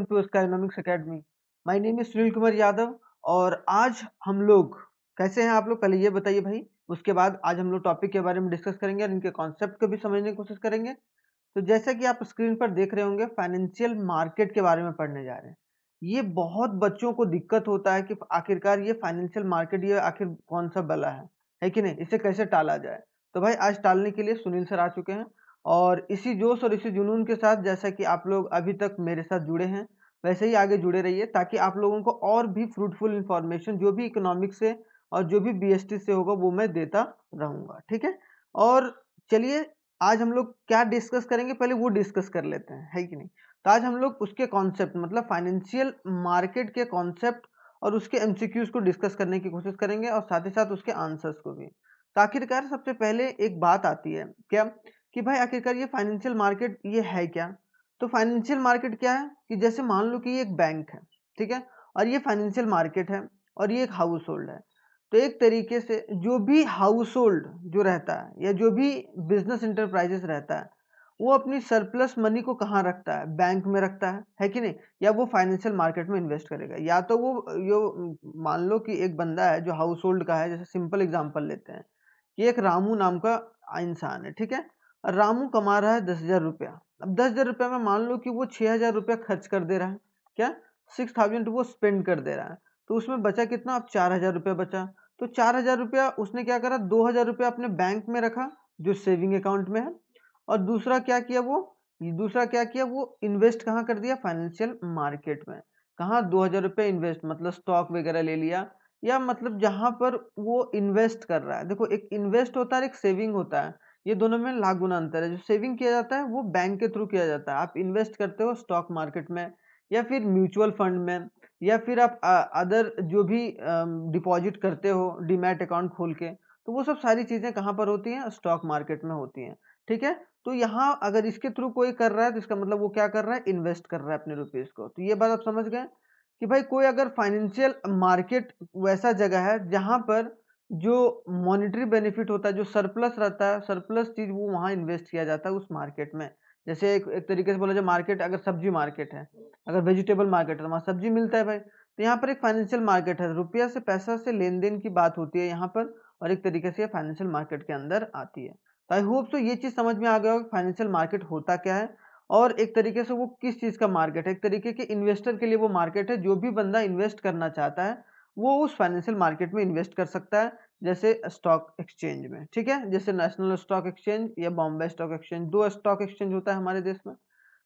Welcome to Skynomics academy. My name is Sunil Kumar Yadav. और आज हम लोग कैसे हैं आप लोग पहले ये बताइए भाई। उसके बाद आज हम लोग टॉपिक के बारे में डिस्कस करेंगे और इनके कॉन्सेप्ट को भी समझने की कोशिश करेंगे। तो जैसा कि आप स्क्रीन पर देख रहे होंगे, फाइनेंशियल मार्केट के बारे में पढ़ने जा रहे हैं। ये बहुत बच्चों को दिक्कत होता है कि आखिरकार ये फाइनेंशियल मार्केट ये आखिर कौन सा बला है कि नहीं, इसे कैसे टाला जाए। तो भाई आज टालने के लिए सुनील सर आ चुके हैं और इसी जोश और इसी जुनून के साथ जैसा कि आप लोग अभी तक मेरे साथ जुड़े हैं वैसे ही आगे जुड़े रहिए, ताकि आप लोगों को और भी फ्रूटफुल इंफॉर्मेशन जो भी इकोनॉमिक्स से और जो भी बीएसटी से होगा वो मैं देता रहूंगा। ठीक है। और चलिए आज हम लोग क्या डिस्कस करेंगे, पहले वो डिस्कस कर लेते हैं, है कि नहीं। तो आज हम लोग उसके कॉन्सेप्ट मतलब फाइनेंशियल मार्केट के कॉन्सेप्ट और उसके एमसीक्यूज को डिस्कस करने की कोशिश करेंगे और साथ ही साथ उसके आंसर्स को भी। तो आखिरकार सबसे पहले एक बात आती है क्या कि भाई आखिरकार ये फाइनेंशियल मार्केट ये है क्या। तो फाइनेंशियल मार्केट क्या है कि जैसे मान लो कि ये एक बैंक है, ठीक है, और ये फाइनेंशियल मार्केट है और ये एक हाउस होल्ड है। तो एक तरीके से जो भी हाउस होल्ड जो रहता है या जो भी बिजनेस इंटरप्राइजेस रहता है वो अपनी सरप्लस मनी को कहाँ रखता है, बैंक में रखता है कि नहीं, या वो फाइनेंशियल मार्केट में इन्वेस्ट करेगा। या तो वो यो मान लो कि एक बंदा है जो हाउस होल्ड का है, जैसे सिंपल एग्जांपल लेते हैं कि एक रामू नाम का इंसान है, ठीक है। और रामू कमा रहा है 10,000 रुपया। अब 10,000 रुपया में मान लो कि वो 6,000 रुपया खर्च कर दे रहा है, क्या 6,000 वो स्पेंड कर दे रहा है। तो उसमें बचा कितना, अब 4,000 रुपया बचा। तो 4,000 रुपया उसने क्या करा, 2,000 रुपया अपने बैंक में रखा जो सेविंग अकाउंट में है, और दूसरा क्या किया वो इन्वेस्ट कहाँ कर दिया, फाइनेंशियल मार्केट में। कहाँ, 2,000 रुपया इन्वेस्ट मतलब स्टॉक वगैरह ले लिया, या मतलब जहां पर वो इन्वेस्ट कर रहा है। देखो एक इन्वेस्ट होता है एक सेविंग होता है, ये दोनों में लाख गुना अंतर है। जो सेविंग किया जाता है वो बैंक के थ्रू किया जाता है, आप इन्वेस्ट करते हो स्टॉक मार्केट में या फिर म्यूचुअल फंड में, या फिर आप अदर जो भी डिपॉजिट करते हो डीमैट अकाउंट खोल के। तो वो सब सारी चीजें कहाँ पर होती हैं, स्टॉक मार्केट में होती हैं। ठीक है। तो यहाँ अगर इसके थ्रू कोई कर रहा है तो इसका मतलब वो क्या कर रहा है, इन्वेस्ट कर रहा है अपने रुपीज को। तो ये बात आप समझ गए कि भाई कोई अगर फाइनेंशियल मार्केट वैसा जगह है जहां पर जो मॉनेटरी बेनिफिट होता है, जो सरप्लस रहता है, सरप्लस चीज वो वहां इन्वेस्ट किया जाता है उस मार्केट में। जैसे एक तरीके से बोला जाए मार्केट, अगर सब्जी मार्केट है, अगर वेजिटेबल मार्केट है तो वहाँ सब्जी मिलता है भाई। तो यहाँ पर एक फाइनेंशियल मार्केट है, रुपया से पैसा से लेन देन की बात होती है यहाँ पर, और एक तरीके से फाइनेंशियल मार्केट के अंदर आती है। तो आई होप सो ये चीज समझ में आ गया होगा फाइनेंशियल मार्केट होता क्या है और एक तरीके से वो किस चीज का मार्केट है। एक तरीके के इन्वेस्टर के लिए वो मार्केट है, जो भी बंदा इन्वेस्ट करना चाहता है वो उस फाइनेंशियल मार्केट में इन्वेस्ट कर सकता है, जैसे स्टॉक एक्सचेंज में। ठीक है, जैसे नेशनल स्टॉक एक्सचेंज या बॉम्बे स्टॉक एक्सचेंज, दो स्टॉक एक्सचेंज होता है हमारे देश में।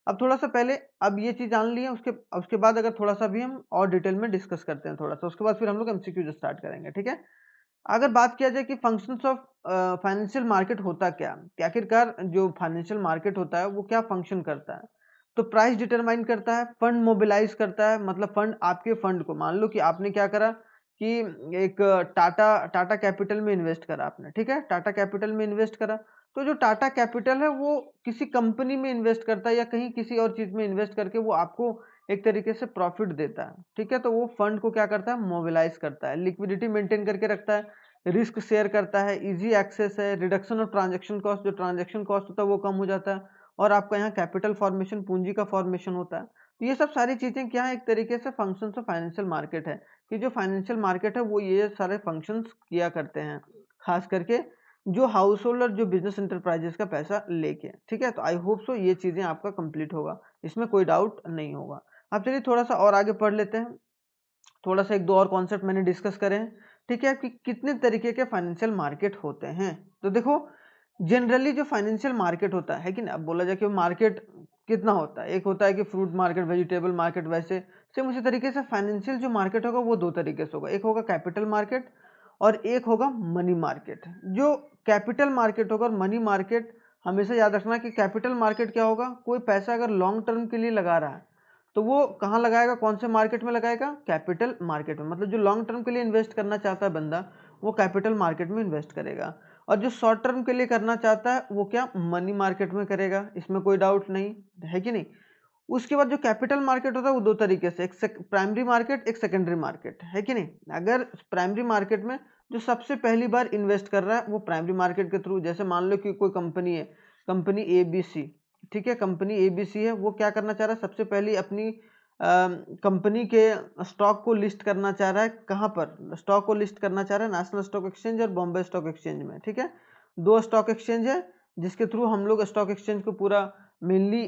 अब थोड़ा सा पहले अब ये चीज जान ली है, उसके बाद अगर थोड़ा सा भी हम और डिटेल में डिस्कस करते हैं थोड़ा सा, उसके बाद फिर हम लोग एमसीक्यू स्टार्ट करेंगे। ठीक है। अगर बात किया जाए कि फंक्शंस ऑफ फाइनेंशियल मार्केट होता क्या, कि आखिरकार जो फाइनेंशियल मार्केट होता है वो क्या फंक्शन करता है। तो प्राइस डिटरमाइन करता है, फंड मोबिलाइज करता है, मतलब फंड आपके फंड को, मान लो कि आपने क्या करा कि एक टाटा टाटा कैपिटल में इन्वेस्ट करा आपने, ठीक है, टाटा कैपिटल में इन्वेस्ट करा। तो जो टाटा कैपिटल है वो किसी कंपनी में इन्वेस्ट करता है या कहीं किसी और चीज में इन्वेस्ट करके वो आपको एक तरीके से प्रॉफिट देता है। ठीक है। तो वो फंड को क्या करता है, मोबिलाइज करता है, लिक्विडिटी मेंटेन करके रखता है, रिस्क शेयर करता है, इजी एक्सेस है, रिडक्शन ऑफ ट्रांजैक्शन कॉस्ट, जो ट्रांजैक्शन कॉस्ट होता है वो कम हो जाता है, और आपका यहाँ कैपिटल फॉर्मेशन, पूंजी का फॉर्मेशन होता है। तो ये सब सारी चीजें क्या है, एक तरीके से फंक्शन ऑफ फाइनेंशियल मार्केट है, कि जो फाइनेंशियल मार्केट है वो ये सारे फंक्शंस किया करते हैं, खास करके जो हाउस होल्ड और जो बिजनेस इंटरप्राइजेस का पैसा लेके। ठीक है। तो आई होप सो ये चीजें आपका कंप्लीट होगा, इसमें कोई डाउट नहीं होगा। अब चलिए थोड़ा सा और आगे पढ़ लेते हैं, थोड़ा सा एक दो और कॉन्सेप्ट मैंने डिस्कस करे हैं। ठीक है, कि कितने तरीके के फाइनेंशियल मार्केट होते हैं। तो देखो जनरली जो फाइनेंशियल मार्केट होता है कि ना, अब बोला जाए कि मार्केट कितना होता है, एक होता है कि फ्रूट मार्केट, वेजिटेबल मार्केट, वैसे सेम उसी तरीके से फाइनेंशियल जो मार्केट होगा वो दो तरीके से होगा, एक होगा कैपिटल मार्केट और एक होगा मनी मार्केट। जो कैपिटल मार्केट होगा और मनी मार्केट, हमेशा याद रखना कि कैपिटल मार्केट क्या होगा, कोई पैसा अगर लॉन्ग टर्म के लिए लगा रहा है तो वो कहाँ लगाएगा, कौन से मार्केट में लगाएगा, कैपिटल मार्केट में। मतलब जो लॉन्ग टर्म के लिए इन्वेस्ट करना चाहता है बंदा वो कैपिटल मार्केट में इन्वेस्ट करेगा, और जो शॉर्ट टर्म के लिए करना चाहता है वो क्या, मनी मार्केट में करेगा, इसमें कोई डाउट नहीं है कि नहीं। उसके बाद जो कैपिटल मार्केट होता है वो दो तरीके से, एक प्राइमरी मार्केट, एक सेकेंडरी मार्केट, है कि नहीं। अगर प्राइमरी मार्केट में जो सबसे पहली बार इन्वेस्ट कर रहा है वो प्राइमरी मार्केट के थ्रू, जैसे मान लो कि कोई कंपनी है, कंपनी ABC, ठीक है, कंपनी ABC है, वो क्या करना चाह रहा है, सबसे पहले अपनी कंपनी के स्टॉक को लिस्ट करना चाह रहा है, कहाँ पर स्टॉक को लिस्ट करना चाह रहा है, नेशनल स्टॉक एक्सचेंज और बॉम्बे स्टॉक एक्सचेंज में, ठीक है। दो स्टॉक एक्सचेंज है जिसके थ्रू हम लोग स्टॉक एक्सचेंज को पूरा मेनली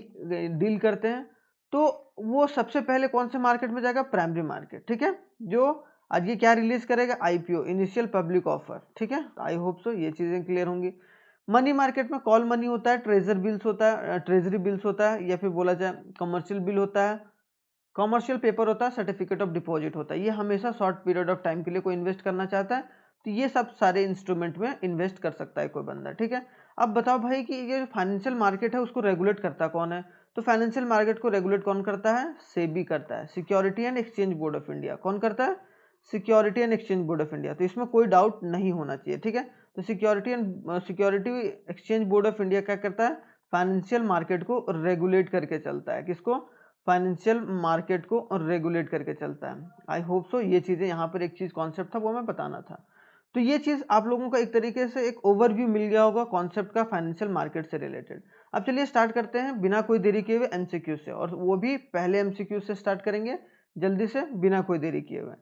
डील करते हैं। तो वो सबसे पहले कौन से मार्केट में जाएगा, प्राइमरी मार्केट, ठीक है। जो आज ये क्या रिलीज करेगा, आईपीओ, इनिशियल पब्लिक ऑफर, ठीक है। आई होप सो ये चीजें क्लियर होंगी। मनी मार्केट में कॉल मनी होता है, ट्रेजर बिल्स होता है, ट्रेजरी बिल्स होता है, या फिर बोला जाए कमर्शियल बिल होता है, कमर्शियल पेपर होता है, सर्टिफिकेट ऑफ डिपॉजिट होता है। ये हमेशा शॉर्ट पीरियड ऑफ टाइम के लिए कोई इन्वेस्ट करना चाहता है तो ये सब सारे इंस्ट्रूमेंट में इन्वेस्ट कर सकता है कोई बंदा, ठीक है। अब बताओ भाई कि ये जो फाइनेंशियल मार्केट है उसको रेगुलेट करता कौन है, तो फाइनेंशियल मार्केट को रेगुलेट कौन करता है, सेबी करता है, security and exchange board of India. कौन करता है, security and exchange board of India. तो इसमें कोई डाउट नहीं होना चाहिए, ठीक है। तो security exchange board of India क्या करता है, फाइनेंशियल मार्केट को रेगुलेट करके चलता है। किसको, फाइनेंशियल मार्केट को रेगुलेट करके चलता है। आई होप सो ये चीजें यहाँ पर एक चीज कॉन्सेप्ट था वो मैं बताना था। तो ये चीज आप लोगों को एक तरीके से एक ओवरव्यू मिल गया होगा कॉन्सेप्ट का फाइनेंशियल मार्केट से रिलेटेड। अब चलिए स्टार्ट करते हैं बिना कोई देरी किए हुए एमसीक्यू से, और वो भी पहले एमसीक्यू से स्टार्ट करेंगे जल्दी से बिना कोई देरी किए हुए।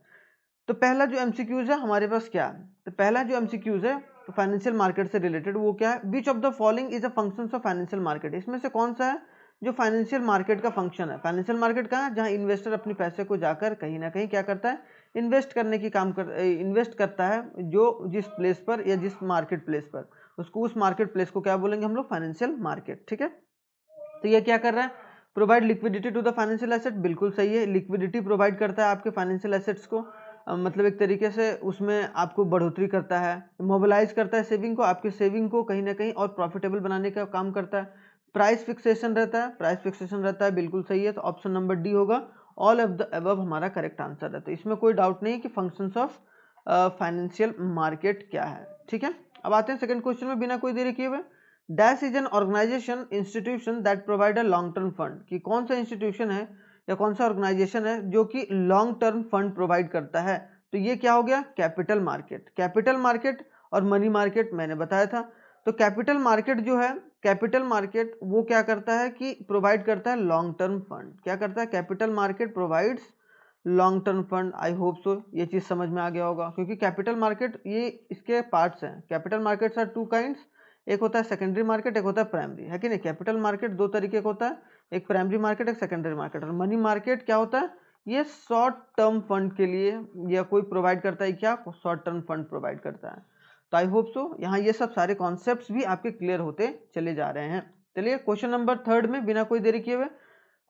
तो पहला जो एमसीक्यूज है हमारे पास क्या है, तो पहला जो एमसीक्यूज है तो फाइनेंशियल मार्केट से रिलेटेड वो क्या है, विच of the following is a function of financial market. इसमें से कौन सा है जो फाइनेंशियल मार्केट का फंक्शन है। फाइनेंशियल मार्केट कहाँ है, जहाँ इन्वेस्टर अपने पैसे को जाकर कहीं ना कहीं क्या करता है, इन्वेस्ट करने की इन्वेस्ट करता है, जो जिस प्लेस पर या जिस मार्केट प्लेस पर, उसको उस मार्केट प्लेस को क्या बोलेंगे हम लोग, फाइनेंशियल मार्केट, ठीक है। तो ये क्या कर रहा है, provide liquidity to the financial asset, बिल्कुल सही है, लिक्विडिटी प्रोवाइड करता है आपके फाइनेंशियल एसेट्स को, मतलब एक तरीके से उसमें आपको बढ़ोतरी करता है, मोबिलाइज करता है सेविंग को, आपके सेविंग को कहीं ना कहीं और प्रॉफिटेबल बनाने का काम करता है। प्राइस फिक्सेशन रहता है, प्राइस फिक्सेशन रहता है, बिल्कुल सही है। तो ऑप्शन नंबर डी होगा, ऑल ऑफ द अबव हमारा करेक्ट आंसर है। तो इसमें कोई डाउट नहीं कि फंक्शंस ऑफ फाइनेंशियल मार्केट क्या है, ठीक है। अब आते हैं सेकंड क्वेश्चन में बिना कोई देरी किए हुए। Dash is an organization institution that provide a long term fund, कि कौन सा इंस्टीट्यूशन है या कौन सा ऑर्गेनाइजेशन है जो कि लॉन्ग टर्म फंड प्रोवाइड करता है। तो ये क्या हो गया, कैपिटल मार्केट। कैपिटल मार्केट और मनी मार्केट मैंने बताया था। तो कैपिटल मार्केट जो है, कैपिटल मार्केट वो क्या करता है कि प्रोवाइड करता है लॉन्ग टर्म फंड। क्या करता है, capital market provides long term fund. आई होप सो ये चीज समझ में आ गया होगा, क्योंकि कैपिटल मार्केट ये इसके पार्ट्स हैं। Capital markets are two kinds, एक होता है सेकेंडरी मार्केट, एक होता है प्राइमरी, है कि नहीं। कैपिटल मार्केट दो तरीके का होता है, एक प्राइमरी मार्केट, एक सेकेंडरी मार्केट। और मनी मार्केट क्या होता है, ये शॉर्ट टर्म फंड के लिए या कोई प्रोवाइड करता है, क्या शॉर्ट टर्म फंड प्रोवाइड करता है। तो आई होप सो यहाँ ये सब सारे कॉन्सेप्ट्स भी आपके क्लियर होते चले जा रहे हैं। चलिए क्वेश्चन नंबर थर्ड में बिना कोई देरी किए हुए,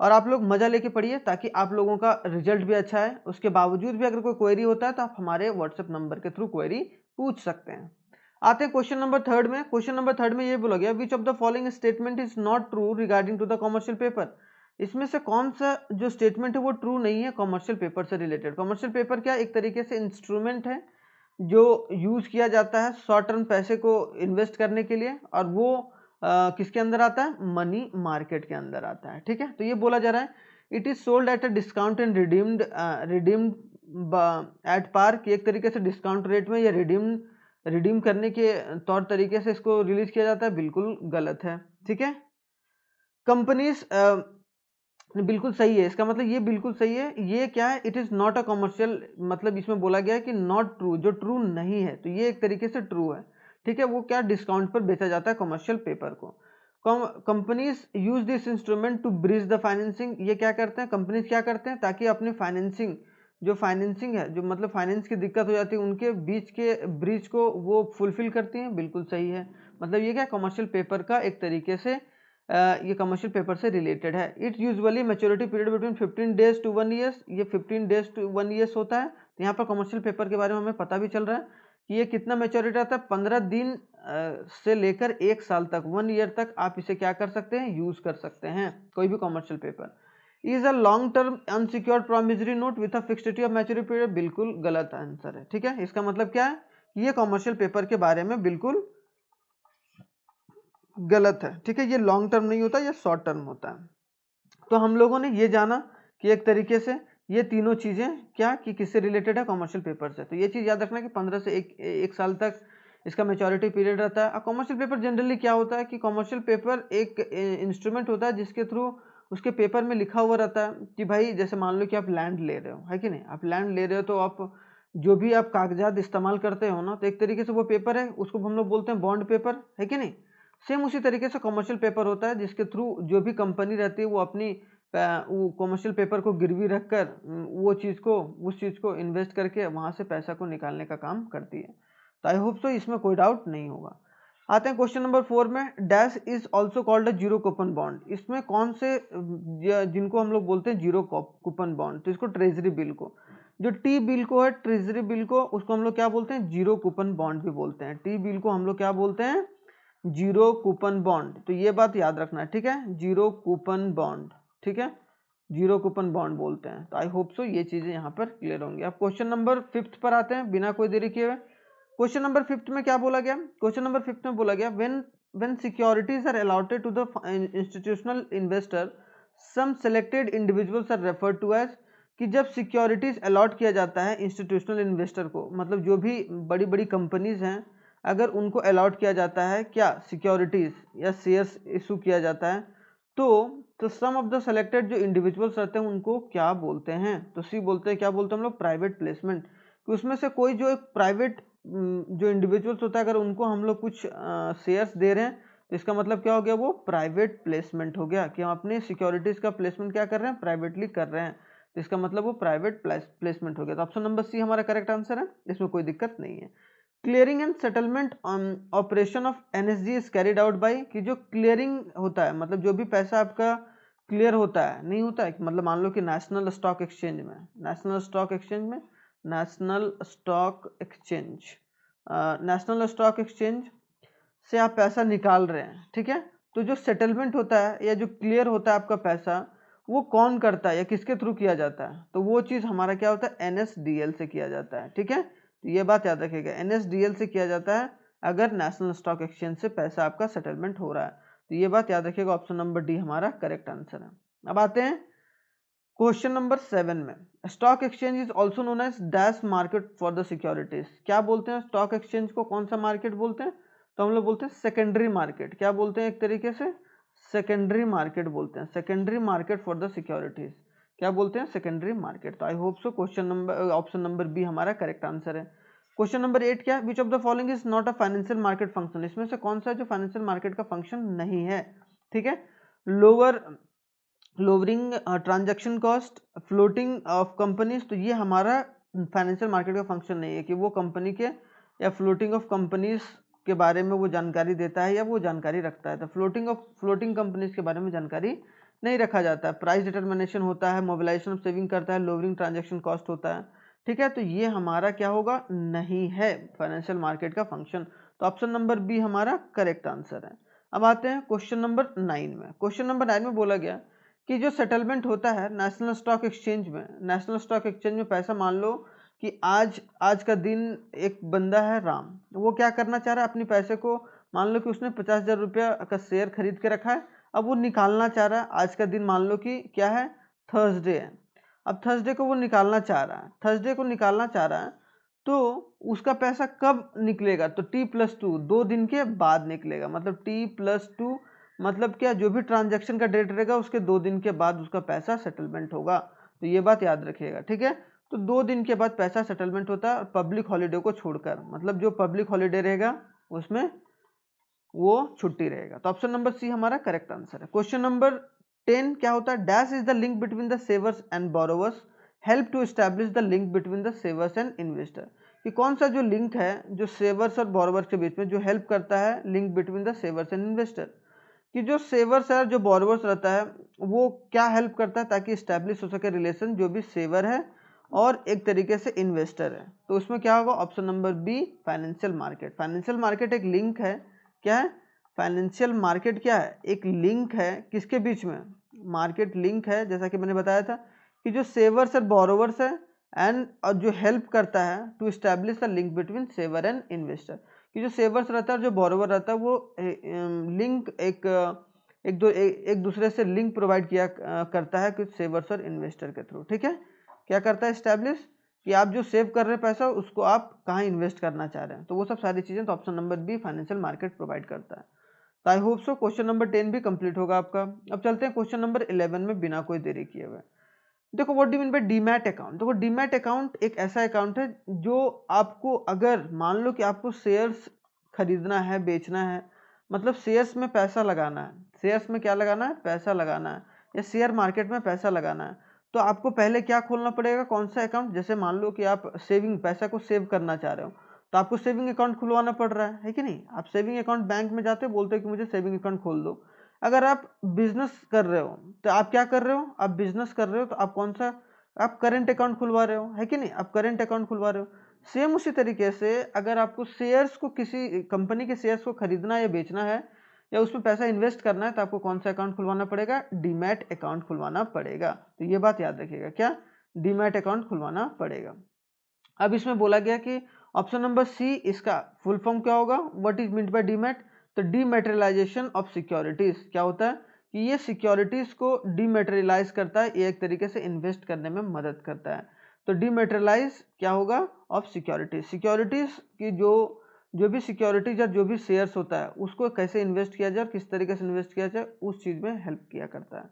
और आप लोग मजा लेके पढ़िए ताकि आप लोगों का रिजल्ट भी अच्छा है। उसके बावजूद भी अगर कोई क्वेरी होता है तो आप हमारे व्हाट्सएप नंबर के थ्रू क्वेरी पूछ सकते हैं। आते हैं क्वेश्चन नंबर थर्ड में। क्वेश्चन नंबर थर्ड में ये बोला गया, which of the following statement is not true regarding to the commercial paper. इसमें से कौन सा जो स्टेटमेंट है वो ट्रू नहीं है कॉमर्शियल पेपर से रिलेटेड। कॉमर्शियल पेपर क्या एक तरीके से इंस्ट्रूमेंट है जो यूज किया जाता है शॉर्ट टर्म पैसे को इन्वेस्ट करने के लिए, और वो किसके अंदर आता है, मनी मार्केट के अंदर आता है, ठीक है। तो ये बोला जा रहा है, it is sold at a discount and redeemed at par, कि एक तरीके से डिस्काउंट रेट में या रिडीम करने के तौर तरीके से इसको रिलीज किया जाता है, बिल्कुल गलत है, ठीक है। कंपनीज बिल्कुल सही है, इसका मतलब ये बिल्कुल सही है। ये क्या है, it is not a commercial, मतलब इसमें बोला गया है कि नॉट ट्रू, जो ट्रू नहीं है, तो ये एक तरीके से ट्रू है, ठीक है। वो क्या, डिस्काउंट पर बेचा जाता है कमर्शियल पेपर को। Companies use this instrument to bridge the financing, ये क्या करते हैं, कंपनीज क्या करते हैं ताकि अपनी फाइनेंसिंग, जो फाइनेंसिंग है, जो मतलब फाइनेंस की दिक्कत हो जाती है उनके बीच के ब्रिज को वो फुलफिल करती हैं, बिल्कुल सही है। मतलब ये क्या, कमर्शियल पेपर का एक तरीके से ये कमर्शियल पेपर से रिलेटेड है। It's usually maturity period between 15 days to 1 years, ये 15 डेज टू 1 ईयर्स होता है। तो यहाँ पर कमर्शियल पेपर के बारे में हमें पता भी चल रहा है कि ये कितना मैच्योरिटी आता है, 15 दिन से लेकर 1 साल तक, 1 ईयर तक आप इसे क्या कर सकते हैं, यूज कर सकते हैं कोई भी commercial paper. Is a long term unsecured promissory note with a fixed of maturity period, बिल्कुल गलत आंसर है, ठीक है। इसका मतलब क्या है, ये कमर्शियल पेपर के बारे में बिल्कुल गलत है, ठीक है। ये लॉन्ग टर्म नहीं होता, ये शॉर्ट टर्म होता है। तो हम लोगों ने ये जाना कि एक तरीके से ये तीनों चीजें क्या कि किससे रिलेटेड है, कमर्शियल पेपर से। तो ये चीज याद रखना कि 15 से एक साल तक इसका मैच्योरिटी पीरियड रहता है। कमर्शियल पेपर जनरली क्या होता है कि कमर्शियल पेपर एक इंस्ट्रूमेंट होता है जिसके थ्रू उसके पेपर में लिखा हुआ रहता है कि भाई जैसे मान लो कि आप लैंड ले रहे हो, है कि नहीं, आप लैंड ले रहे हो तो आप जो भी आप कागजात इस्तेमाल करते हो ना, तो एक तरीके से वो पेपर है, उसको हम लोग बोलते हैं बॉन्ड पेपर, है कि नहीं। सेम उसी तरीके से कमर्शियल पेपर होता है जिसके थ्रू जो भी कंपनी रहती है वो अपनी वो कमर्शियल पेपर को गिरवी रखकर वो चीज़ को उस चीज़ को इन्वेस्ट करके वहाँ से पैसा को निकालने का काम करती है। तो आई होप सो इसमें कोई डाउट नहीं होगा। आते हैं क्वेश्चन नंबर 4 में, dash is also called a zero coupon bond. इसमें कौन से जिनको हम लोग बोलते हैं जीरो कूपन बॉन्ड, तो इसको ट्रेजरी बिल को, जो टी बिल को है ट्रेजरी बिल को, उसको हम लोग क्या बोलते हैं, जीरो कूपन बॉन्ड भी बोलते हैं। टी बिल को हम लोग क्या बोलते हैं, जीरो कूपन बॉन्ड। तो ये बात याद रखना है, ठीक है, जीरो कूपन बॉन्ड, ठीक है, जीरो कूपन बॉन्ड बोलते हैं। तो आई होप सो ये चीजें यहाँ पर क्लियर होंगी। अब क्वेश्चन नंबर 5 पर आते हैं बिना कोई देरी किए हुए। क्वेश्चन नंबर 5 में क्या बोला गया, क्वेश्चन नंबर 5 में बोला गया when securities are allotted to the institutional investor, some selected individuals are referred to as, कि जब सिक्योरिटीज अलॉट किया जाता है इंस्टीट्यूशनल इन्वेस्टर को, मतलब जो भी बड़ी बड़ी कंपनीज हैं अगर उनको अलॉट किया जाता है क्या सिक्योरिटीज या शेयर्स इशू किया जाता है, तो सम ऑफ द सेलेक्टेड जो इंडिविजुअल्स रहते हैं उनको क्या बोलते हैं, तो सी बोलते हैं, क्या बोलते हैं हम लोग, प्राइवेट प्लेसमेंट। कि उसमें से कोई जो एक प्राइवेट जो इंडिविजुअल्स होता है अगर उनको हम लोग कुछ शेयर्स दे रहे हैं तो इसका मतलब क्या हो गया, वो प्राइवेट प्लेसमेंट हो गया, कि हम अपने सिक्योरिटीज का प्लेसमेंट क्या कर रहे हैं, प्राइवेटली कर रहे हैं, तो इसका मतलब वो प्राइवेट प्लेसमेंट हो गया। तो ऑप्शन नंबर सी हमारा करेक्ट आंसर है, इसमें कोई दिक्कत नहीं है। Clearing and settlement operation of NSG is carried out by, कि जो क्लियरिंग होता है मतलब जो भी पैसा आपका क्लियर होता है, नहीं होता है, मतलब मान लो कि नेशनल स्टॉक एक्सचेंज में, नेशनल स्टॉक एक्सचेंज में, national Stock exchange, national Stock exchange से आप पैसा निकाल रहे हैं, ठीक है, तो जो सेटलमेंट होता है या जो क्लियर होता है आपका पैसा, वो कौन करता है या किसके थ्रू किया जाता है, तो वो चीज़ हमारा क्या होता है, एनएसडीएल से किया जाता है, ठीक है। तो ये बात याद रखिएगा, एनएसडीएल से किया जाता है अगर नेशनल स्टॉक एक्सचेंज से पैसा आपका सेटलमेंट हो रहा है, तो ये बात याद रखिएगा, ऑप्शन नंबर डी हमारा करेक्ट आंसर है। अब आते हैं क्वेश्चन नंबर 7 में, stock exchange is also known as dash market for the securities. क्या बोलते हैं स्टॉक एक्सचेंज को, कौन सा मार्केट बोलते हैं, तो हम लोग बोलते हैं सेकेंडरी मार्केट। क्या बोलते हैं, एक तरीके से सेकेंडरी मार्केट बोलते हैं, secondary market for the securities, क्या बोलते हैं, सेकेंडरी मार्केट। तो I hope so question number option number B हमारा करेक्ट आंसर है। क्वेश्चन नंबर 8 क्या, which of the following is not a financial market function. इसमें से कौन सा जो फाइनेंशियल मार्केट का फंक्शन नहीं है, ठीक है, lowering transaction cost, floating of companies, तो ये हमारा फाइनेंशियल मार्केट का फंक्शन नहीं है कि वो कंपनी के या फ्लोटिंग ऑफ कंपनीज के बारे में वो जानकारी देता है या वो जानकारी रखता है। तो फ्लोटिंग कंपनीज के बारे में जानकारी नहीं रखा जाता है। प्राइस डिटर्मिनेशन होता है, मोबिलाइजेशन ऑफ सेविंग करता है, लोअरिंग ट्रांजैक्शन कॉस्ट होता है, ठीक है, तो ये हमारा क्या होगा, नहीं है फाइनेंशियल मार्केट का फंक्शन। तो ऑप्शन नंबर बी हमारा करेक्ट आंसर है। अब आते हैं क्वेश्चन नंबर 9 में। क्वेश्चन नंबर 9 में बोला गया कि जो सेटलमेंट होता है नेशनल स्टॉक एक्सचेंज में, नेशनल स्टॉक एक्सचेंज में पैसा, मान लो कि आज का दिन एक बंदा है राम, वो क्या करना चाह रहा है, अपने पैसे को, मान लो कि उसने 50,000 रुपया का शेयर खरीद के रखा है, अब वो निकालना चाह रहा है, आज का दिन मान लो कि क्या है, थर्सडे है, अब थर्सडे को वो निकालना चाह रहा है, थर्सडे को निकालना चाह रहा है, तो उसका पैसा कब निकलेगा, तो T+2 2 दिन के बाद निकलेगा, मतलब T+2 मतलब क्या, जो भी ट्रांजैक्शन का डेट रहेगा उसके 2 दिन के बाद उसका पैसा सेटलमेंट होगा। तो ये बात याद रखिएगा, ठीक है, तो 2 दिन के बाद पैसा सेटलमेंट होता है पब्लिक हॉलीडे को छोड़कर, मतलब जो पब्लिक हॉलीडे रहेगा उसमें वो छुट्टी रहेगा। तो ऑप्शन नंबर सी हमारा करेक्ट आंसर है। क्वेश्चन नंबर 10 क्या होता है, dash is the link between the savers and borrowers, help to establish the link between the savers and investor. कि कौन सा जो लिंक है जो सेवर्स और बोरोवर्स के बीच में, जो हेल्प करता है link between the savers and investor, कि जो सेवर्स है जो बोरोवर्स रहता है वो क्या हेल्प करता है ताकि स्टैब्लिश हो सके रिलेशन, जो भी सेवर है और एक तरीके से इन्वेस्टर है, तो उसमें क्या होगा, option number be financial market. Financial market एक लिंक है, क्या है, फाइनेंशियल मार्केट क्या है, एक लिंक है, किसके बीच में, मार्केट लिंक है, जैसा कि मैंने बताया था कि जो सेवर्स और बोरोवर्स है एंड और जो हेल्प करता है to establish the link between saver and investor, कि जो सेवर्स रहता है और जो बोरोवर रहता है वो लिंक एक दूसरे से लिंक प्रोवाइड किया करता है कुछ सेवर्स और इन्वेस्टर के थ्रू, ठीक है, क्या करता है, स्टैब्लिश, कि आप जो सेव कर रहे हैं पैसा उसको आप कहाँ इन्वेस्ट करना चाह रहे हैं, तो वो सब सारी चीज़ें, तो option number be financial market provide करता है। तो I hope so question number 10 भी कंप्लीट होगा आपका। अब चलते हैं क्वेश्चन नंबर 11 में बिना कोई देरी किए हुए। देखो what do mean by demat account. देखो डीमैट अकाउंट एक ऐसा अकाउंट है जो आपको, अगर मान लो कि आपको शेयर्स खरीदना है, बेचना है, मतलब शेयर्स में पैसा लगाना है, शेयर्स में क्या लगाना है, पैसा लगाना है, या शेयर मार्केट में पैसा लगाना है, तो आपको पहले क्या खोलना पड़ेगा, कौन सा अकाउंट। जैसे मान लो कि आप सेविंग, पैसा को सेव करना चाह रहे हो, तो आपको सेविंग अकाउंट खुलवाना पड़ रहा है कि नहीं। आप सेविंग अकाउंट बैंक में जाते हो, बोलते हो कि मुझे सेविंग अकाउंट खोल दो। अगर आप बिजनेस कर रहे हो तो आप क्या कर रहे हो, आप बिजनेस कर रहे हो तो आप कौन सा, आप करेंट अकाउंट खुलवा रहे हो, है कि नहीं, आप करेंट अकाउंट खुलवा रहे हो। सेम उसी तरीके से अगर आपको शेयर्स को, किसी कंपनी के शेयर्स को खरीदना या बेचना है या उसमें पैसा इन्वेस्ट करना है, तो आपको कौन सा अकाउंट खुलवाना पड़ेगा, डीमैट अकाउंट खुलवाना पड़ेगा। तो ये बात याद रखिएगा, क्या, डीमैट अकाउंट खुलवाना पड़ेगा। अब इसमें बोला गया कि ऑप्शन नंबर सी, इसका फुल फॉर्म क्या होगा, what is meant by demat. तो डीमैटेरियलाइजेशन ऑफ सिक्योरिटीज, क्या होता है कि ये सिक्योरिटीज को डीमैटेरियलाइज करता है, ये एक तरीके से इन्वेस्ट करने में मदद करता है। तो डीमैटेरियलाइज क्या होगा, ऑफ सिक्योरिटीज। सिक्योरिटीज की जो भी सिक्योरिटीज या जो भी शेयर्स होता है उसको कैसे इन्वेस्ट किया जाए और किस तरीके से इन्वेस्ट किया जाए, उस चीज में हेल्प किया करता है।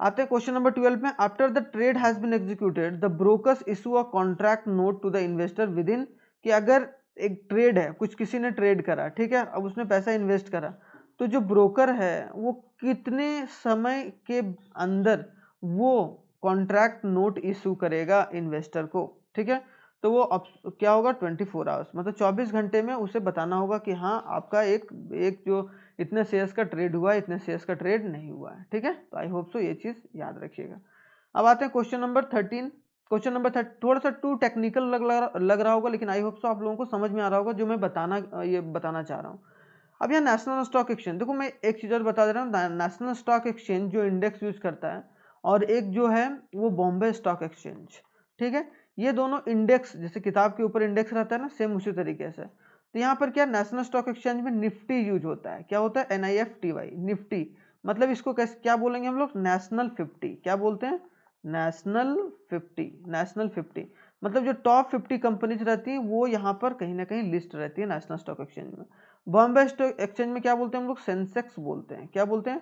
आते हैं क्वेश्चन नंबर 12 में। After the trade has been executed the brokers issue a contract note to the investor within, कि अगर एक ट्रेड है, कुछ किसी ने ट्रेड करा, ठीक है, अब उसने पैसा इन्वेस्ट करा, तो जो ब्रोकर है वो कितने समय के अंदर वो कॉन्ट्रैक्ट नोट इशू करेगा इन्वेस्टर को, ठीक है। तो वो क्या होगा, 24 आवर्स, मतलब 24 घंटे में उसे बताना होगा कि हाँ आपका एक एक जो इतने शेयर्स का ट्रेड हुआ है, इतने शेयर्स का ट्रेड नहीं हुआ है, ठीक है। तो आई होप सो ये चीज याद रखिएगा। अब आते हैं क्वेश्चन नंबर 13। क्वेश्चन नंबर 13 थोड़ा सा टू टेक्निकल लग रहा होगा, लेकिन आई होप सो आप लोगों को समझ में आ रहा होगा जो मैं बताना चाह रहा हूँ। अब यहाँ नेशनल स्टॉक एक्सचेंज, देखो मैं एक चीज और बता दे रहा हूँ, नेशनल स्टॉक एक्सचेंज जो इंडेक्स यूज करता है, और एक जो है वो बॉम्बे स्टॉक एक्सचेंज, ठीक है। ये दोनों इंडेक्स, जैसे किताब के ऊपर इंडेक्स रहता है ना, सेम उसी तरीके से। तो यहाँ पर क्या, नेशनल स्टॉक एक्सचेंज में निफ्टी यूज होता है। क्या होता है, NIFTY, निफ्टी। मतलब इसको कैसे, क्या बोलेंगे हम लोग, नेशनल 50। क्या बोलते हैं, नेशनल 50। नेशनल 50 मतलब जो टॉप 50 कंपनीज रहती हैं वो यहाँ पर कहीं ना कहीं लिस्ट रहती है नेशनल स्टॉक एक्सचेंज में। बॉम्बे स्टॉक एक्सचेंज में क्या बोलते हैं हम लोग, सेंसेक्स बोलते हैं। क्या बोलते हैं,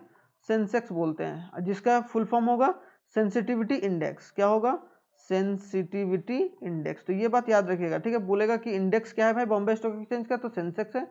सेंसेक्स बोलते हैं, जिसका फुल फॉर्म होगा सेंसिटिविटी इंडेक्स। क्या होगा, सेंसिटिविटी इंडेक्स। तो ये बात याद रखिएगा, ठीक है। बोलेगा कि इंडेक्स क्या है भाई बॉम्बे स्टॉक एक्सचेंज का, तो सेंसेक्स है,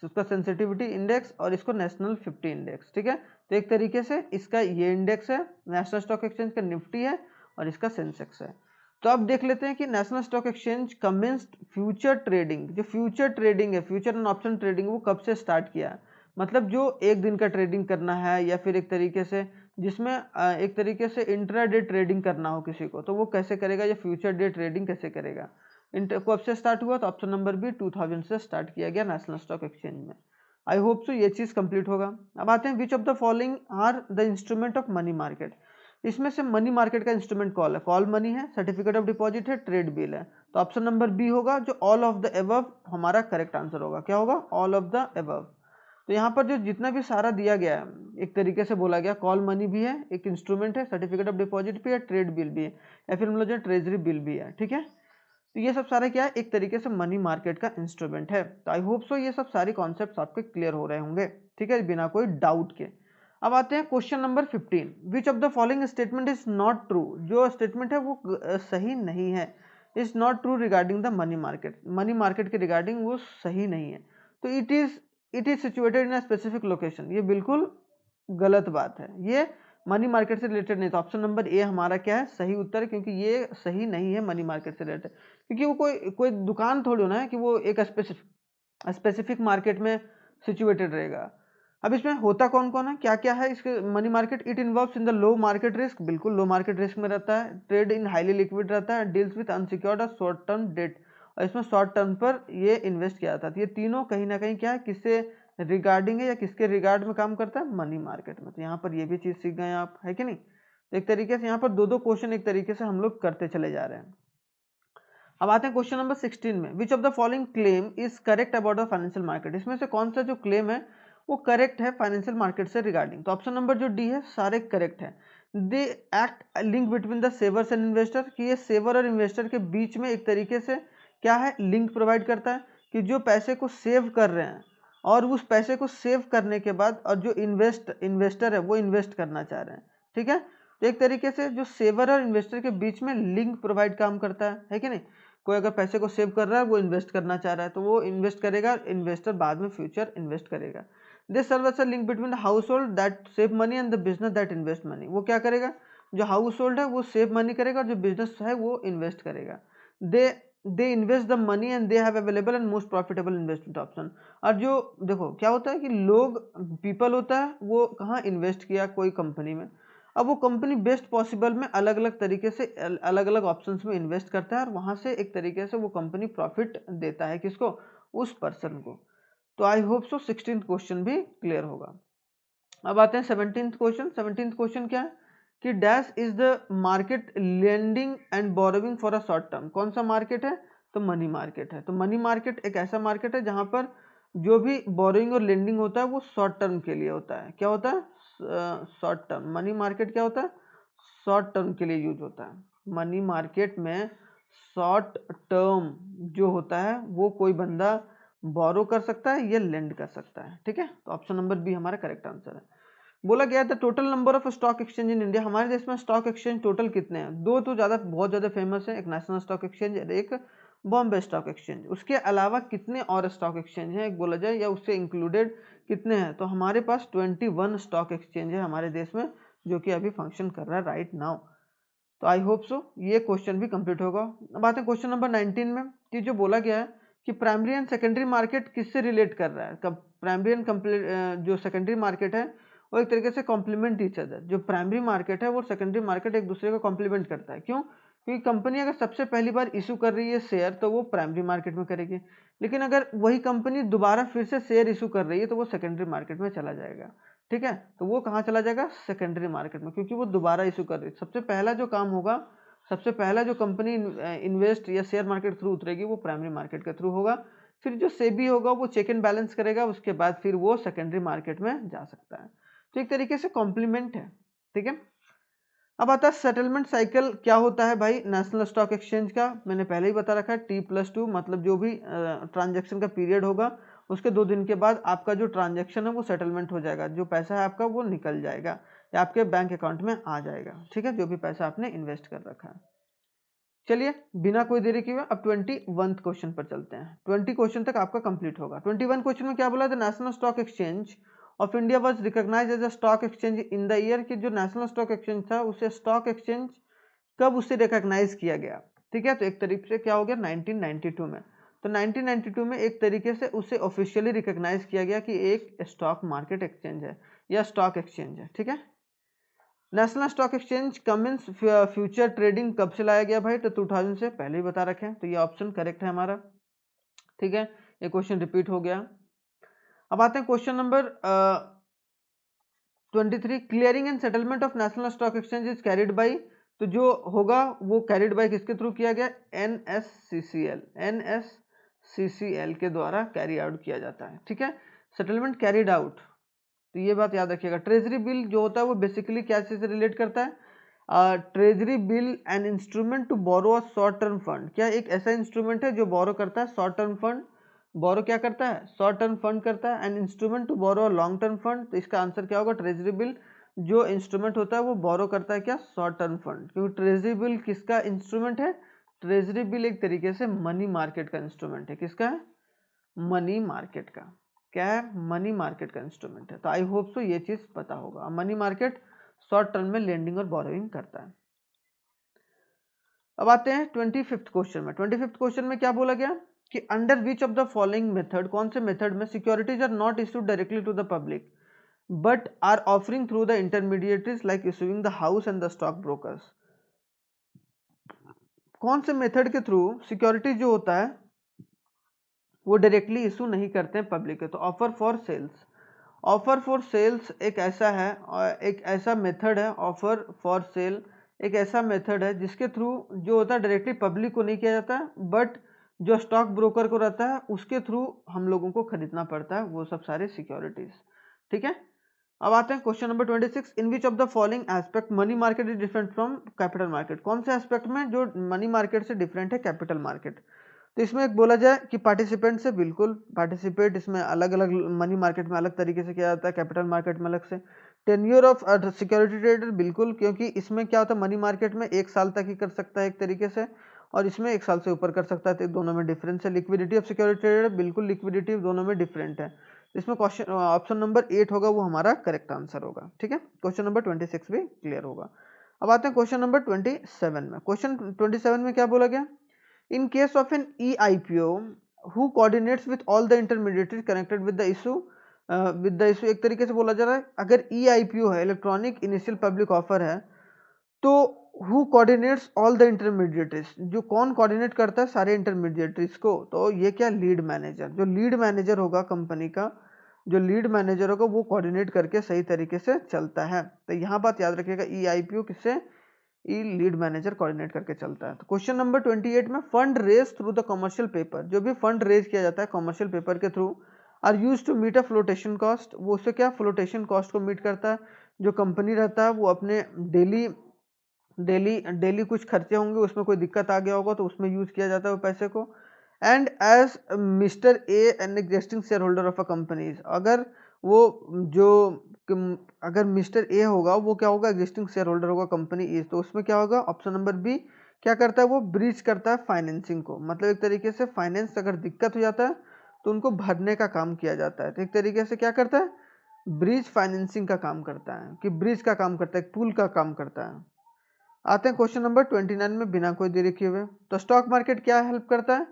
तो उसका सेंसिटिविटी इंडेक्स, और इसको नेशनल 50 इंडेक्स, ठीक है। तो एक तरीके से इसका ये इंडेक्स है, नेशनल स्टॉक एक्सचेंज का निफ्टी है और इसका सेंसेक्स है। तो अब देख लेते हैं कि national Stock exchange commenced future trading. जो फ्यूचर ट्रेडिंग है, फ्यूचर एंड ऑप्शन ट्रेडिंग, वो कब से स्टार्ट किया है, मतलब जो एक दिन का ट्रेडिंग करना है या फिर एक तरीके से जिसमें एक तरीके से इंट्राडे ट्रेडिंग करना हो किसी को, तो वो कैसे करेगा, ये फ्यूचर डे ट्रेडिंग कैसे करेगा। कब से स्टार्ट हुआ, तो ऑप्शन नंबर बी 2000 से स्टार्ट किया गया नेशनल स्टॉक एक्सचेंज में। आई होप सो ये चीज कंप्लीट होगा। अब आते हैं, which of the following are the instrument of money market. इसमें से मनी मार्केट का इंस्ट्रूमेंट कॉल है, कॉल मनी है, सर्टिफिकेट ऑफ डिपॉजिट है, ट्रेड बिल है। तो ऑप्शन नंबर बी होगा, जो ऑल ऑफ द एबव हमारा करेक्ट आंसर होगा। क्या होगा, ऑल ऑफ द एबव। तो यहाँ पर जो जितना भी सारा दिया गया है, एक तरीके से बोला गया, कॉल मनी भी है, एक इंस्ट्रूमेंट है, सर्टिफिकेट ऑफ डिपॉजिट भी है, ट्रेड बिल भी है, या फिर हम लोग जो ट्रेजरी बिल भी है, ठीक है। तो ये सब सारे क्या है, एक तरीके से मनी मार्केट का इंस्ट्रूमेंट है। तो आई होप सो ये सब सारी कॉन्सेप्ट आपके क्लियर हो रहे होंगे, ठीक है, बिना कोई डाउट के। अब आते हैं question number 15। Which of the following statement is not true. जो स्टेटमेंट है वो सही नहीं है, is not true regarding the money market. Money market के रिगार्डिंग वो सही नहीं है। तो it is situated in a specific location, ये बिल्कुल गलत बात है, ये मनी मार्केट से रिलेटेड नहीं। तो ऑप्शन नंबर ए हमारा क्या है, सही उत्तर, क्योंकि ये सही नहीं है मनी मार्केट से रिलेटेड, क्योंकि वो कोई कोई दुकान थोड़ी होना है कि वो एक स्पेसिफिक मार्केट में सिचुएटेड रहेगा। अब इसमें होता कौन कौन है, क्या क्या है इसके money market. It involves in the low market risk, बिल्कुल लो मार्केट रिस्क में रहता है। ट्रेड इन हाईली लिक्विड रहता है, डील्स विद अनसिक्योर्ड और शॉर्ट टर्म डेट, और इसमें शॉर्ट टर्म पर ये इन्वेस्ट किया जाता है। तो ये तीनों कहीं ना कहीं क्या है, किससे रिगार्डिंग है या किसके रिगार्ड में काम करता है, मनी मार्केट में। तो यहाँ पर ये भी चीज सीख गए आप, है कि नहीं। तो एक तरीके से यहाँ पर दो दो क्वेश्चन एक तरीके से हम लोग करते चले जा रहे हैं। अब आते हैं क्वेश्चन नंबर 16 में। विच of the following claim is correct about the financial market. इसमें से कौन सा जो क्लेम है वो करेक्ट है फाइनेंशियल मार्केट से रिगार्डिंग। तो ऑप्शन नंबर जो डी है सारे करेक्ट है। They act link between the savers and investor, कि ये सेवर और इन्वेस्टर के बीच में एक तरीके से क्या है, लिंक प्रोवाइड करता है, कि जो पैसे को सेव कर रहे हैं और उस पैसे को सेव करने के बाद और जो इन्वेस्टर है वो इन्वेस्ट करना चाह रहे हैं, ठीक है। तो एक तरीके से जो सेवर और इन्वेस्टर के बीच में लिंक प्रोवाइड काम करता है कि नहीं। कोई अगर पैसे को सेव कर रहा है, वो इन्वेस्ट करना चाह रहा है, तो वो इन्वेस्ट करेगा, इन्वेस्टर बाद में फ्यूचर इन्वेस्ट करेगा। This serve as a link between the household that save money and the business that invest money. वो क्या करेगा, जो हाउस होल्ड है वो सेव मनी करेगा और जो बिजनेस है वो इन्वेस्ट करेगा। They invest the money and they have available and most profitable investment option. और जो देखो क्या होता है कि लोग पीपल होता है वो कहाँ इन्वेस्ट किया, कोई कंपनी में। अब वो कंपनी बेस्ट पॉसिबल में अलग अलग तरीके से अलग अलग ऑप्शंस में इन्वेस्ट करता है और वहां से एक तरीके से वो कंपनी प्रॉफिट देता है किसको, उस पर्सन को। तो I hope so 16th question भी क्लियर होगा। अब आते हैं 17th क्वेश्चन। 17th क्वेश्चन क्या है कि dash is the market lending and borrowing for a short term. कौन सा मार्केट है, तो मनी मार्केट है। तो मनी मार्केट एक ऐसा मार्केट है जहां पर जो भी बोरोइंग और लेंडिंग होता है वो शॉर्ट टर्म के लिए होता है। क्या होता है, शॉर्ट टर्म। मनी मार्केट क्या होता है, शॉर्ट टर्म के लिए यूज होता है। मनी मार्केट में शॉर्ट टर्म जो होता है वो कोई बंदा बोरो कर सकता है या लेंड कर सकता है, ठीक है। तो ऑप्शन नंबर बी हमारा करेक्ट आंसर है। बोला गया था total number of stock exchange in India. हमारे देश में स्टॉक एक्सचेंज टोटल कितने हैं, दो तो ज्यादा बहुत ज्यादा फेमस है, एक नेशनल स्टॉक एक्सचेंज और एक बॉम्बे स्टॉक एक्सचेंज। उसके अलावा कितने और स्टॉक एक्सचेंज हैं एक बोला जाए, या उससे इंक्लूडेड कितने हैं, तो हमारे पास 21 स्टॉक एक्सचेंज है हमारे देश में जो कि अभी फंक्शन कर रहा है राइट नाउ। तो आई होप सो ये क्वेश्चन भी कंप्लीट होगा। अब आते हैं क्वेश्चन नंबर 19 में कि जो बोला गया है कि प्राइमरी एंड सेकेंडरी मार्केट किससे रिलेट कर रहा है। प्राइमरी एंड जो सेकेंडरी मार्केट है वो एक तरीके से कॉम्प्लीमेंट ईच अदर। जो प्राइमरी मार्केट है वो सेकेंडरी मार्केट एक दूसरे को कॉम्प्लीमेंट करता है। क्यों, क्योंकि कंपनी अगर सबसे पहली बार इशू कर रही है शेयर तो वो प्राइमरी मार्केट में करेगी, लेकिन अगर वही कंपनी दोबारा फिर से शेयर इशू कर रही है तो वो सेकेंडरी मार्केट में चला जाएगा, ठीक है। तो वो कहाँ चला जाएगा, सेकेंडरी मार्केट में, क्योंकि वो दोबारा इशू कर रही है। सबसे पहला जो काम होगा, सबसे पहला जो कंपनी इन्वेस्ट या शेयर मार्केट थ्रू उतरेगी वो प्राइमरी मार्केट के थ्रू होगा। फिर जो सेबी होगा वो चेक एंड बैलेंस करेगा, उसके बाद फिर वो सेकेंडरी मार्केट में जा सकता है। तो एक तरीके से कॉम्प्लीमेंट है, ठीक है। अब आता है सेटलमेंट साइकिल क्या होता है भाई नेशनल स्टॉक एक्सचेंज का। मैंने पहले ही बता रखा है T+2, मतलब जो भी ट्रांजैक्शन का पीरियड होगा उसके 2 दिन के बाद आपका जो ट्रांजैक्शन है वो सेटलमेंट हो जाएगा, जो पैसा है आपका वो निकल जाएगा या आपके बैंक अकाउंट में आ जाएगा, ठीक है, जो भी पैसा आपने इन्वेस्ट कर रखा है। चलिए बिना कोई देरी किए अब 21 क्वेश्चन पर चलते हैं। 20 क्वेश्चन तक आपका कंप्लीट होगा। 21 क्वेश्चन में क्या बोला था, National Stock Exchange of India was recognized as a stock exchange in the year. कि जो नेशनल स्टॉक एक्सचेंज था उसे स्टॉक एक्सचेंज कब उसे रिकॉग्नाइज किया गया, ठीक है। तो एक तरीके से क्या हो गया 1992 में। तो 1992 में एक तरीके से उसे ऑफिशियली रिकॉग्नाइज किया गया कि एक स्टॉक मार्केट एक्सचेंज है या स्टॉक एक्सचेंज है, ठीक है। National Stock Exchange commence future trading कब से लाया गया भाई, तो 2000 से पहले ही बता रखे हैं, तो ये ऑप्शन करेक्ट है हमारा, ठीक है। ये क्वेश्चन रिपीट हो गया। अब आते हैं question number 23। Clearing and settlement of national Stock exchange is carried by. तो जो होगा वो कैरिड बाई किसके थ्रू किया गया, NSCCL के द्वारा कैरी आउट किया जाता है, ठीक है। सेटलमेंट कैरिड आउट, तो ये बात याद रखिएगा। ट्रेजरी बिल जो होता है वो बेसिकली क्या चीज से रिलेट करता है, treasury bill an instrument to borrow a short term fund. क्या एक ऐसा इंस्ट्रूमेंट है जो बोरो करता है शॉर्ट टर्म फंड, बोरो क्या करता है, शॉर्ट टर्म फंड करता है। An instrument to borrow long term fund, तो इसका आंसर क्या होगा, ट्रेजरी बिल जो इंस्ट्रूमेंट होता है वो बोरो करता है क्या, शॉर्ट टर्म फंड। क्योंकि ट्रेजरी बिल किसका इंस्ट्रूमेंट है, ट्रेजरी बिल एक तरीके से मनी मार्केट का इंस्ट्रूमेंट है। किसका है, मनी मार्केट का। क्या है, मनी मार्केट का इंस्ट्रूमेंट है। तो आई होप सो ये चीज पता होगा। मनी मार्केट शॉर्ट टर्म में लेंडिंग और बोरोइंग करता है। अब आते हैं 25th क्वेश्चन में। 25th क्वेश्चन में क्या बोला गया कि under which of the following method, कौन से मेथड में securities are not issued directly to the public but are offering through the intermediaries like issuing the house and the stock brokers. कौन से मेथड के थ्रू सिक्योरिटी जो होता है वो डायरेक्टली इशू नहीं करते हैं पब्लिक के, तो offer for sales. Offer for sales एक ऐसा है, एक ऐसा मेथड है, ऑफर फॉर सेल एक ऐसा मेथड है जिसके थ्रू जो होता है डायरेक्टली पब्लिक को नहीं किया जाता है, बट जो स्टॉक ब्रोकर को रहता है उसके थ्रू हम लोगों को खरीदना पड़ता है वो सब सारे सिक्योरिटीज, ठीक है। अब आते हैं question number 26। In which of the following aspect money market is different from capital market. कौन से एस्पेक्ट में जो मनी मार्केट से डिफरेंट है कैपिटल मार्केट, तो इसमें एक बोला जाए कि पार्टिसिपेंट से बिल्कुल पार्टिसिपेट इसमें अलग अलग मनी मार्केट में अलग तरीके से किया जाता है, कैपिटल मार्केट में अलग से। टेन्योर ऑफ सिक्योरिटी ट्रेडर बिल्कुल, क्योंकि इसमें क्या होता है मनी मार्केट में 1 साल तक ही कर सकता है एक तरीके से, और इसमें 1 साल से ऊपर कर सकता है, तो दोनों में डिफरेंस है। लिक्विडिटी ऑफ सिक्योरिटी ट्रेडर बिल्कुल, लिक्विडिटी दोनों में डिफरेंट है। इसमें क्वेश्चन ऑप्शन नंबर 8 होगा, वो हमारा करेक्ट आंसर होगा। ठीक है, क्वेश्चन नंबर 26 भी क्लियर होगा। अब आते हैं क्वेश्चन नंबर 27 में। क्वेश्चन 27 में क्या बोला गया, in case of an e-IPO who coordinates with all the intermediaries connected with the issue एक तरीके से बोला जा रहा है अगर e-IPO है, इलेक्ट्रॉनिक इनिशियल पब्लिक ऑफर है, तो who coordinates all the intermediaries, जो कौन कोऑर्डिनेट करता है सारे इंटरमीडिएटरीज को, तो ये क्या लीड मैनेजर, जो लीड मैनेजर होगा कंपनी का, जो लीड मैनेजर होगा वो कोऑर्डिनेट करके सही तरीके से चलता है। तो यहाँ बात याद रखिएगा, e-IPO किससे, ई लीड मैनेजर कोऑर्डिनेट करके चलता है। तो क्वेश्चन नंबर 28 में fund raise through the commercial paper, जो भी फंड रेज किया जाता है कमर्शियल पेपर के through, are use to meet a flotation cost, वो उससे क्या फ्लोटेशन कॉस्ट को मीट करता है। जो कंपनी रहता है वो अपने डेली डेली डेली कुछ खर्चे होंगे, उसमें कोई दिक्कत आ गया होगा तो उसमें यूज किया जाता है वो पैसे को। And as mister A an existing shareholder of a company, अगर वो जो अगर मिस्टर ए होगा वो क्या होगा, एग्जिस्टिंग शेयर होल्डर होगा कंपनी इज, तो उसमें क्या होगा ऑप्शन नंबर बी, क्या करता है वो ब्रीच करता है फाइनेंसिंग को, मतलब एक तरीके से फाइनेंस अगर दिक्कत हो जाता है तो उनको भरने का काम किया जाता है। तो एक तरीके से क्या करता है, ब्रिज फाइनेंसिंग का काम करता है, कि ब्रिज का काम करता है, पुल का काम करता है। आते हैं क्वेश्चन नंबर 29 में बिना कोई देरी किए हुए। तो स्टॉक मार्केट क्या हेल्प करता है,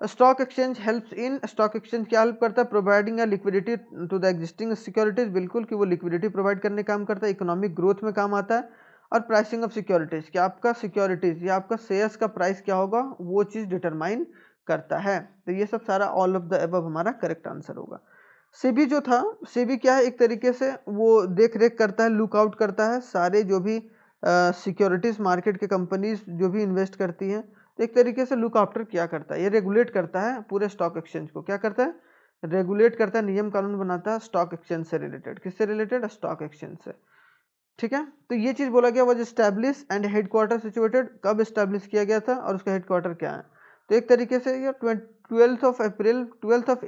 stock exchange helps in, stock exchange क्या हेल्प करता है, providing a liquidity to the existing securities, बिल्कुल कि वो लिक्विडिटी प्रोवाइड करने का काम करता है, इकोनॉमिक ग्रोथ में काम आता है, और प्राइसिंग ऑफ सिक्योरिटीज, कि आपका सिक्योरिटीज या आपका शेयर्स का प्राइस क्या होगा वो चीज डिटरमाइन करता है। तो ये सब सारा ऑल ऑफ द अबव हमारा करेक्ट आंसर होगा। सेबी जो था, सेबी क्या है एक तरीके से वो देख रेख करता है, लुक आउट करता है सारे जो भी सिक्योरिटीज मार्केट के कंपनीज जो भी इन्वेस्ट करती हैं, तो एक तरीके से लुक आफ्टर क्या करता है, ये रेगुलेट करता है पूरे स्टॉक एक्सचेंज को, क्या करता है, रेगुलेट करता है, नियम कानून बनाता है स्टॉक एक्सचेंज से रिलेटेड, किससे रिलेटेड, स्टॉक एक्सचेंज से। ठीक है, तो ये चीज बोला गया was establish and headquarter situated, कब एस्टैब्लिश किया गया था और उसका हेडक्वार्टर क्या है। तो एक तरीके से ये 12th of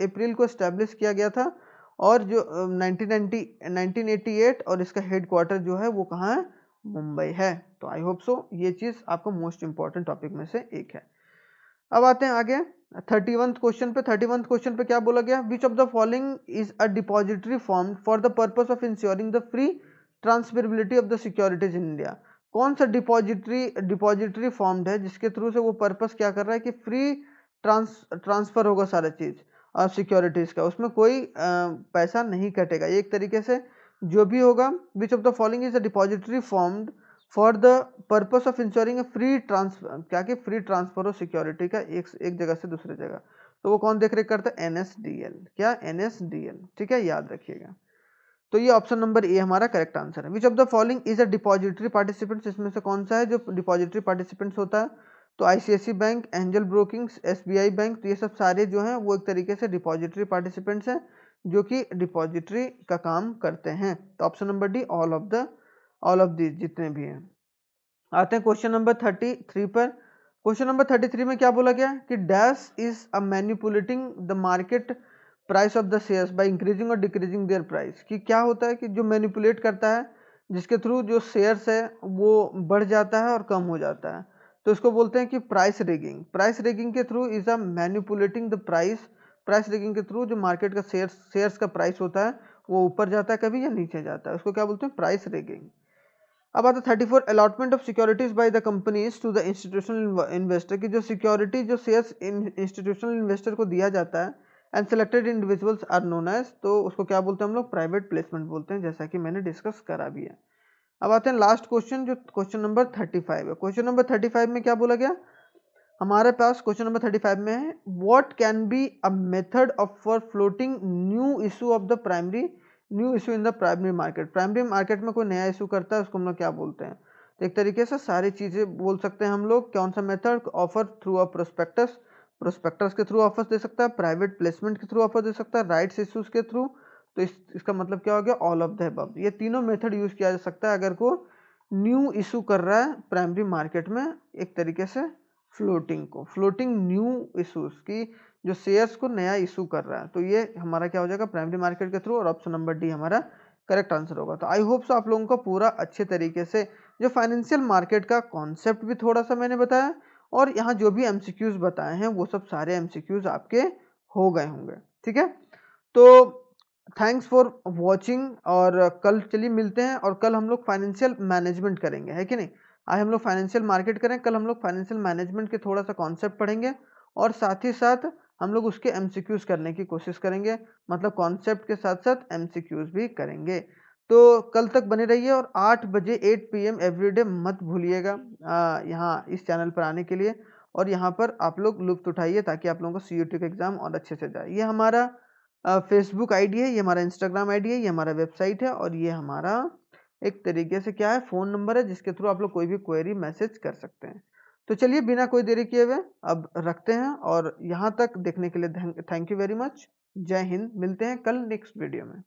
April को एस्टैब्लिश किया गया था, और जो 1988, और इसका हेडक्वार्टर जो है वो कहाँ है, मुंबई है। तो आई होप सो ये चीज आपको मोस्ट इंपॉर्टेंट टॉपिक में से एक है। अब आते हैं आगे 31th क्वेश्चन पे। 31th क्वेश्चन पे क्या बोला गया, which of the following is a depository form for the purpose of ensuring the free transferability of the securities in India. कौन सा डिपॉजिटरी फॉर्म्ड है जिसके थ्रू से वो पर्पस क्या कर रहा है कि फ्री ट्रांसफर होगा सारा चीज और सिक्योरिटीज का, उसमें कोई पैसा नहीं कटेगा। एक तरीके से जो भी होगा, विच of the following is a depository formed for the purpose of ensuring free transfer, क्या कि फ्री ट्रांसफर हो सिक्योरिटी का एक जगह से दूसरे जगह, तो वो कौन देख रेख करता है, एनएसडीएल, क्या एनएसडीएल। ठीक है, याद रखिएगा। तो ये ऑप्शन नंबर ए हमारा करेक्ट आंसर है। विच of the following is a depository participants, इसमें से कौन सा है जो डिपॉजिटरी पार्टिसिपेंट्स होता है, तो ICIC bank, Angel brokings, SBI bank, तो ये सब सारे जो हैं वो एक तरीके से डिपॉजिटरी पार्टिसिपेंट्स हैं जो कि डिपॉजिटरी का काम करते हैं। तो option number D all of these जितने भी हैं। आते हैं क्वेश्चन नंबर 33 पर। क्वेश्चन नंबर 33 में क्या बोला गया कि dash is a manipulating the market price of the shares by increasing और डिक्रीजिंग देयर प्राइस, कि क्या होता है कि जो मैनिपुलेट करता है जिसके थ्रू जो शेयर्स है वो बढ़ जाता है और कम हो जाता है, तो इसको बोलते हैं कि प्राइस रिगिंग। प्राइस रिगिंग के through is a manipulating the price, price rigging के थ्रू जो मार्केट का शेयर्स का प्राइस होता है वो ऊपर जाता है कभी या नीचे जाता है, उसको क्या बोलते हैं, प्राइस रिगिंग। अब आता 34 allotment of securities by the companies to the institutional investor, की जो सिक्योरिटी जो शेयर्स इंस्टीट्यूशनल इन्वेस्टर को दिया जाता है and selected individuals are known as, तो उसको क्या बोलते हैं हम लोग, प्राइवेट प्लेसमेंट बोलते हैं, जैसा कि मैंने डिस्कस करा भी है। अब आते हैं लास्ट क्वेश्चन जो क्वेश्चन नंबर 35 है। क्वेश्चन नंबर 35 में क्या बोला गया हमारे पास, क्वेश्चन नंबर 35 में है what can be a method of for floating new issue of the primary, new issue in the primary market. Primary market में कोई नया इशू करता है उसको हम लोग क्या बोलते हैं, तो एक तरीके से सारी चीजें बोल सकते हैं हम लोग। कौन सा method, offer through a prospectus, prospectus के थ्रू ऑफर्स दे सकता है, प्राइवेट प्लेसमेंट के थ्रू ऑफर दे सकता है, राइट्स इशूज के थ्रू। तो इसका मतलब क्या हो गया, ऑल ऑफ द अबव। ये तीनों मेथड यूज किया जा सकता है अगर को न्यू इशू कर रहा है प्राइमरी मार्केट में, एक तरीके से फ्लोटिंग को, फ्लोटिंग न्यू इशूज की, जो शेयर्स को नया इशू कर रहा है, तो ये हमारा क्या हो जाएगा प्राइमरी मार्केट के थ्रू, और ऑप्शन नंबर डी हमारा करेक्ट आंसर होगा। तो आई होप सो आप लोगों को पूरा अच्छे तरीके से जो फाइनेंशियल मार्केट का कॉन्सेप्ट भी थोड़ा सा मैंने बताया, और यहाँ जो भी एमसीक्यूज बताए हैं वो सब सारे एमसीक्यूज आपके हो गए होंगे। ठीक है, तो थैंक्स फॉर वॉचिंग, और कल चलिए मिलते हैं, और कल हम लोग फाइनेंशियल मैनेजमेंट करेंगे, है कि नहीं। आज हम लोग फाइनेंशियल मार्केट करें, कल हम लोग फाइनेंशियल मैनेजमेंट के थोड़ा सा कॉन्सेप्ट पढ़ेंगे, और साथ ही साथ हम लोग उसके एमसीक्यूज करने की कोशिश करेंगे, मतलब कॉन्सेप्ट के साथ साथ एमसीक्यूज भी करेंगे। तो कल तक बने रहिए, और 8 बजे 8 PM एवरीडे मत भूलिएगा यहाँ इस चैनल पर आने के लिए, और यहाँ पर आप लोग लुत्फ उठाइए ताकि आप लोगों को CUT का एग्जाम और अच्छे से जाए। ये हमारा फेसबुक आईडी है, ये हमारा इंस्टाग्राम आईडी है, ये हमारा वेबसाइट है, और ये हमारा एक तरीके से क्या है फ़ोन नंबर है, जिसके थ्रू आप लोग कोई भी क्वेरी मैसेज कर सकते हैं। तो चलिए बिना कोई देरी किए हुए अब रखते हैं, और यहाँ तक देखने के लिए थैंक यू वेरी मच। जय हिंद, मिलते हैं कल नेक्स्ट वीडियो में।